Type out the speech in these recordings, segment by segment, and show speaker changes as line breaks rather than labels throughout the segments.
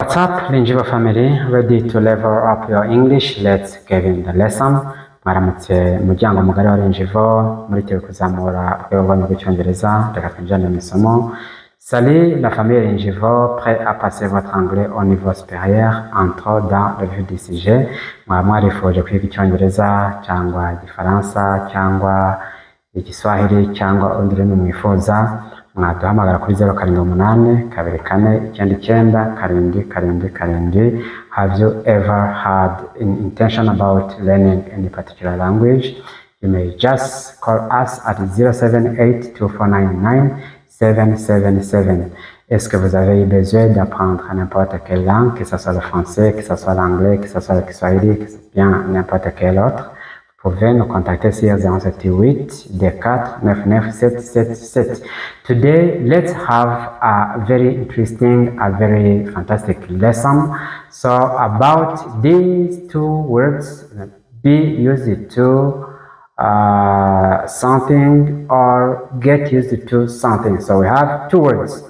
What's up, Linjiva family? Ready to level up your English? Let's get in the lesson. Mwaramutse muryango mugari wa Linjivo muritewe kuzamura urwego rwanyu rw'icyongereza. Reka twinjire mu isomo. Salut la famille Linjivo, prêt à passer votre anglais au niveau supérieur? Entre dans le vif du sujet. Mwarifuje kwiga icyongereza cyangwa igifaransa cyangwa igiswahili cyangwa urundi rurimi mwifuza, mwaduhamagara kuri 078 Have you ever had an intention about learning any particular language? You may just call us at 078-2499-777. Est-ce que vous avez besoin d'apprendre n'importe quelle langue, que ce soit le français, que ce soit l'anglais, que ce soit le kiswahili, que ce soit bien n'importe quelle autre? Vous pouvez nous contacter sur 078 24 99 777. Today, let's have a very interesting, a very fantastic lesson. So about these two words, be used to something or get used to something. So we have two words,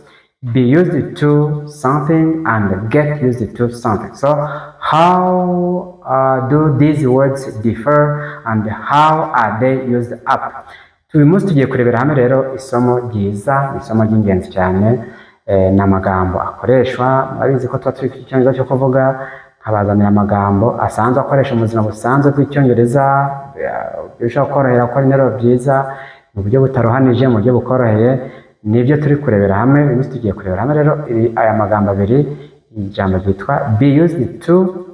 be used to something and get used to something. So how do these words differ and how are they used up? Uyu munsi tugiye kurebera hamwe rero isomo ryiza, isomo ry'ingenzi cyane, n'amagambo akoreshwa. Murabizi ko tuba turi ku cyongereza cyo kuvuga, nkabazanira amagambo asanzwe akoresha mu buzima busanzwe bw'icyongereza, bishobora korohera gukora interuro byiza mu buryo butarohanije, mu buryo bukoroheye. Nibyo turi kurebera hamwe. Uyu munsi tugiye kurebera hamwe rero aya magambo abiri, ijambo ryitwa be used to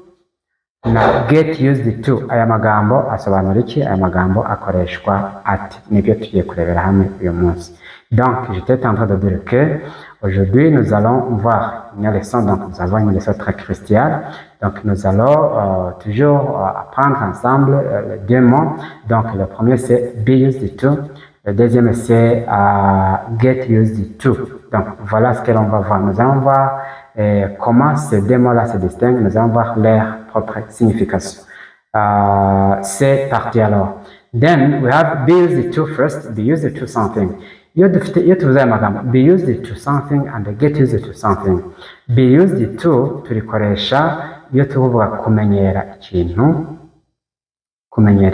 na get used to. Aya magambo asobanura iki? Aya magambo akoreshwa ati? Nibyo tugiye kurebera hamwe uyu munsi. Donc, j'étais en train de dire que aujourd'hui nous allons voir une leçon. Donc, nous avons une leçon très cruciale. Donc, nous allons toujours apprendre ensemble les deux mots. Donc, le premier c'est be used to. Le deuxième c'est get used to. Donc, voilà ce que l'on va voir. Nous allons voir comment ces deux mots-là se distinguent. Nous allons voir leur propre signification. C'est parti alors. Then we have be used to first. Be used to something. Iyo tuvuze aya magambo be used to something and get used to something. Be used to turikoresha iyo tuvuga kumenyera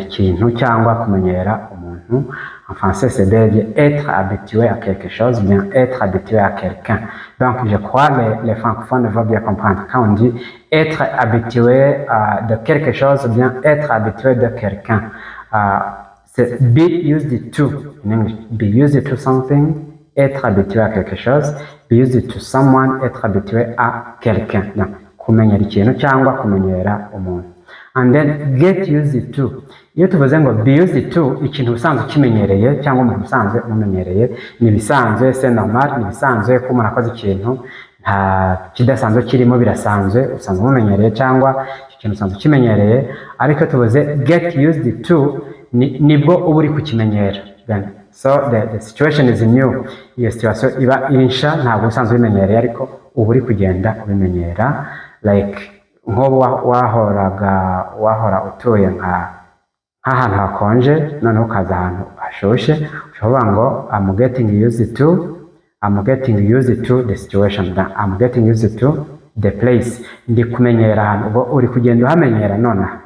ikintu cyangwa kumenyera umuntu. En français, c'est de être habitué à quelque chose, bien être habitué à quelqu'un. Donc, je crois que les francophones vont bien comprendre. Quand on dit être habitué de quelque chose, bien être habitué de quelqu'un. C'est be used to. In English, be used to something, être habitué à quelque chose. Be used to someone, être habitué à quelqu'un. Donc, kumenyera ikintu cyangwa kumenyera umuntu. And then get used to. Iyo tuvuze ngo be used to, ikintu usanzwe kimenyereye cyangwa umuntu usanzwe umumenyereye, ni bisanzwe, c'est normal, ni bisanzwe ko umuntu akoze ikintu nta kidasanzwe kirimo, birasanzwe, usanzwe umumenyereye cyangwa ikintu usanzwe kimenyereye. Ariko tuvuze get used to, nibwo uba uri kukimenyera. So the situation is new. Iyo situation iba insha, ntabwo usanzwe ubimenyereye ariko uba uri kugenda ubimenyera. Like nk'ubu wahora utuye nk'ahantu hakonje, noneho ukaza ahantu hashushe, ushobora ngo I'm getting used to the situation. I'm getting used to the place. Ndi kumenyera ahantu, ubwo uri kugenda uhamenyera nonaha.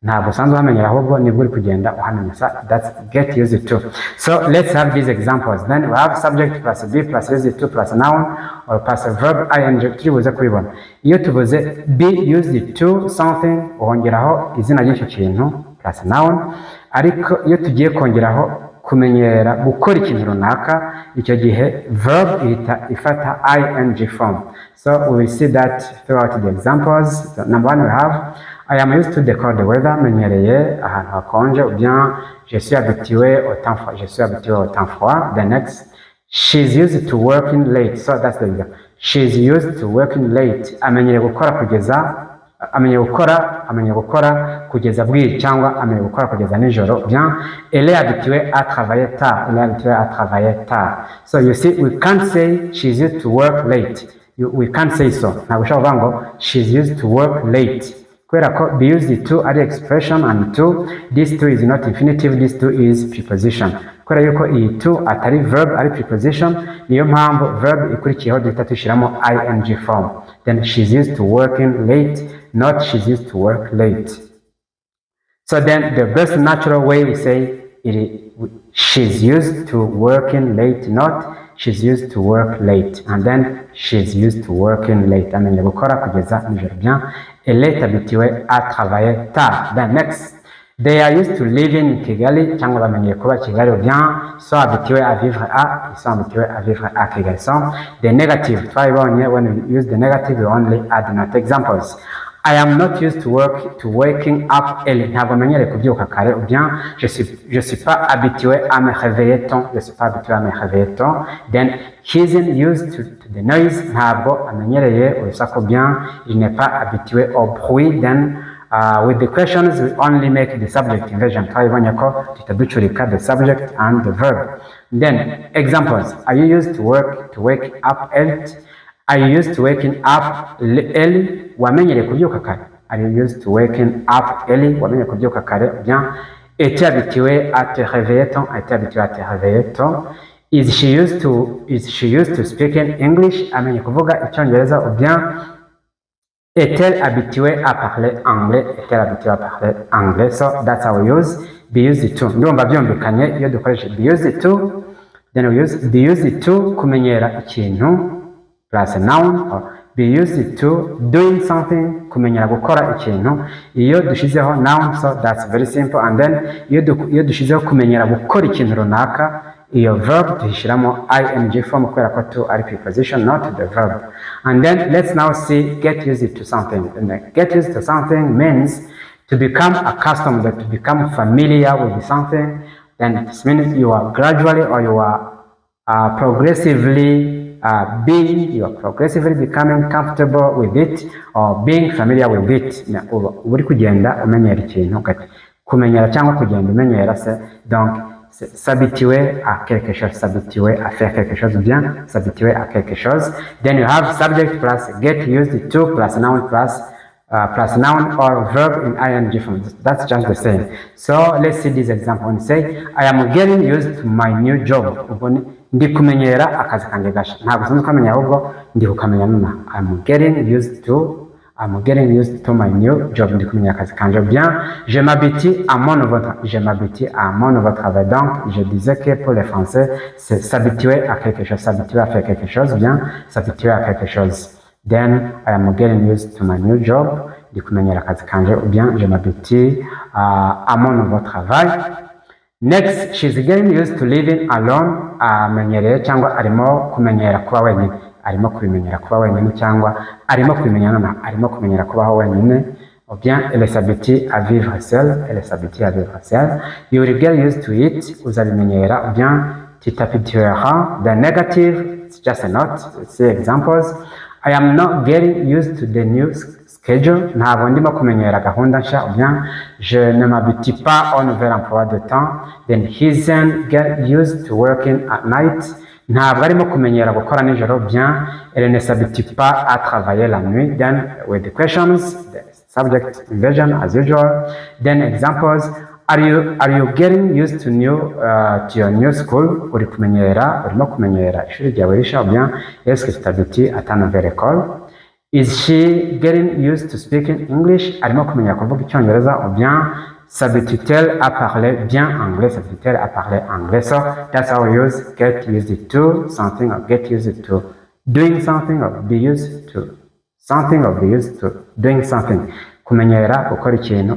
Ntabwo usanzwe uhamenyera, ahubwo nibwo uri kugenda uhamenya. So that's get used to. So let's have these examples. Then we have subject plus be plus used to plus noun or plus verb ing. Turibuze kubibona. Iyo tuvuze be used to something, uhongeraho izina ry'icyo kintu plus noun. Ariko iyo tugiye kongeraho kumenyera gukora ikintu runaka, icyo gihe verb ihita ifata ing form. So we will see that throughout the examples. So, number one we have I am used to the cold weather. Menyereye ahantu hakonje, ou bien je suis habitué au temps froid. Je suis habitué au temps froid. The next, she's used to working late. So that's the example. She's used to working late. Amenyereye gukora kugeza bwije cyangwa amenyereye gukora kugeza nijoro. Bien, elle est habituée à travailler tard. Elle est habituée à travailler tard. So you see, we can't say she's used to work late. We can't say so. Ntabwo ushobora kuvuga ngo she's used to work late. Kubera ko be used to ari expression and to, this to is not infinitive, this to is preposition. Kubera yuko iyi to atari verb, ari preposition, niyo mpamvu verb ikurikiyeho duhita dushyiramo ing form. then she's used to working late, not she's used to work late. So then the best natural way we say she's used to working late, not she's used to work late, and then she's used to working late. Amenye gukora kugeza nijoro. Bien, elle est habituée à travailler tard. Then next, they are used to living in Kigali, cyangwa bamenye kuba Kigali. Bien, ils sont habitués à vivre à, ils sont habitués à vivre à Kigali. So the negative, when we use the negative, we only add not. Examples: I am not used to waking up early. Ntabwo menyere kubyuka kare. Ou bien, je suis pas habitué à me réveiller tôt. Je suis pas habitué à me réveiller tôt. Then, he isn't used to the noise. Ntabwo amenyereye urusaku. Bien, il n'est pas habitué au bruit. Then, with the questions, we only make the subject inversion. Twabonye ko tutaducurika the subject and the verb. Then, examples: Are you used to wake up early? Are you used to waking up early? Wamenyere kubyuka kare. Are you used to waking up early? Wamenyere kubyuka kare. Bien, es-tu habitué à te réveiller tôt? Es-tu habitué à te réveiller tôt? Is she used to speaking English? Amenye kuvuga icyongereza. Ou bien, est-elle habituée à parler anglais? Est-elle habituée à parler anglais? So that's how we use be used to. Ndumva byumvikanye iyo dukoresha be used to, then we use be used to kumenyera ikintu plus a noun, or be used to doing something, kumenyera gukora ikintu iyo dushizeho noun. So that's very simple. And then iyo dushizeho kumenyera gukora ikintu runaka, iyo verb duhishiramo ing form kubera ko to ari preposition, not the verb. And then let's now see get used to something. And get used to something means to become accustomed, to become familiar with something. Then this means you are gradually, or you are progressively becoming comfortable with it, or being familiar with it. Uri kugenda umenyera ikintu gake. Kumenyera cyangwa kugenda umenyera se. Donc s'habituer à quelque chose, s'habituer à faire quelque chose. Bien, s'habituer à quelque chose. Then you have subject plus get used to plus noun or verb in ing form. That's just the same. So let's see this example. When you say, I am getting used to my new job. Ndi kumenyera akazi kanjye gasha. Ntabwo usanzwe ukamenya, ahubwo ndi kukamenya nuna. I'm getting used to my new job. Ndi kumenyera akazi kanjye. Bien, je m'habitue à mon nouveau travail. Donc, je disais que pour les Français, c'est s'habituer à quelque chose, s'habituer à faire quelque chose. Bien, s'habituer à quelque chose. Then, I am getting used to my new job. Ndi kumenyera akazi kanjye. Ou bien, je m'habitue à mon nouveau travail. Next, she's getting used to living alone. Amenyereye cyangwa arimo kumenyera kuba wenyine. Arimo kubimenyera kuba wenyine, cyangwa arimo kumenyera kubaho wenyine. Ou bien, elle s'habitue à vivre seule. You will get used to it. Uzabimenyera. Ou bien, tu t'habitueras. The negative, it's just a note. Let's see examples. I am not getting used to the new schedule. Ntabwo ndimo kumenyera gahunda nshya. Ou bien, je ne m'habitue pas au nouvel emploi de temps. Then he isn't get used to working at night. Ntabwo arimo kumenyera gukora nijoro. Bien, elle ne s'habitue pas à travailler la nuit. Then with the questions, the subject inversion as usual. Then examples. Are you getting used to your new school? Urimo kumenyera ishuri ryawe rishya. Bien, est-ce que tu t'habitues à ta nouvelle école? Is she getting used to speaking English? Arimo kumenyera kuvuga icyongereza. Ou bien, s'habitue-t-elle à parler bien anglais? So that's how we use get used to something, or get used to doing something, or be used to something, or be used to doing something. Kumenyera gukora ikintu,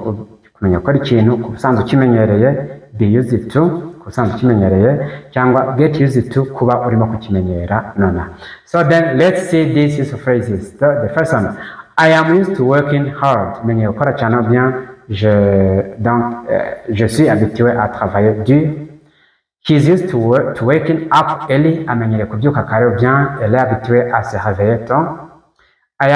kumenya gukora ikintu ku busanzwe ukimenyereye, be used to ku busanzwe ukimenyereye, cyangwa get used to kuba urimo kukimenyera nona. So then let's see these useful phrases. The first one, I am used to working hard. Menyera gukora cyane. Bien, je suis habitué à travailler dur. He's used to waking up early. Amenyere kubyuka kare. Bien, elle est habituée à se réveiller tôt. We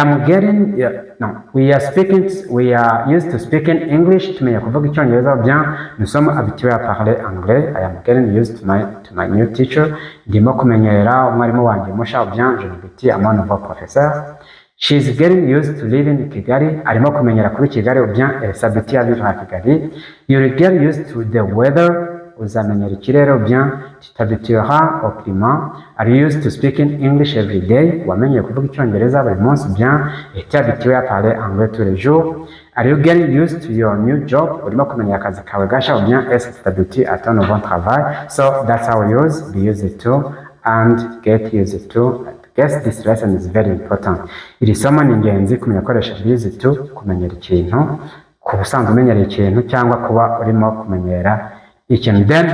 are used to speaking English. Tumenyera kuvuga icyongereza. Bien, nous sommes habitués à parler anglais. I am getting used to my new teacher. Ndimo kumenyera umwarimu wanjye mushya. Bien, je m'habitue à mon nouveau professeur. She's getting used to living in Kigali. Arimo kumenyera kuba Kigali. Ou bien, elle s'habitue à vivre à Kigali. You'll get used to the weather. uzamenyera iki rero? Bien, tu t'habitueras au climat. Are you used to speaking English every day? Wamenyeye kuvuga icyongereza buri munsi. Bien, et tu es habitué à parler anglais tous les jours. Are you getting used to your new job? Urimo kumenyera akazi kawe gasha. Bien, est-ce que tu t'habitues à ton nouveau travail? So that's how we use be used to and get used to. I guess this lesson is very important. Iri somo ni ingenzi kumenya koresha be used to, kumenyera ikintu, kuba usanzwe umenyera ikintu cyangwa kuba urimo kumenyera ikintu. Then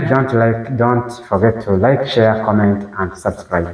don't forget to like, share, comment and subscribe.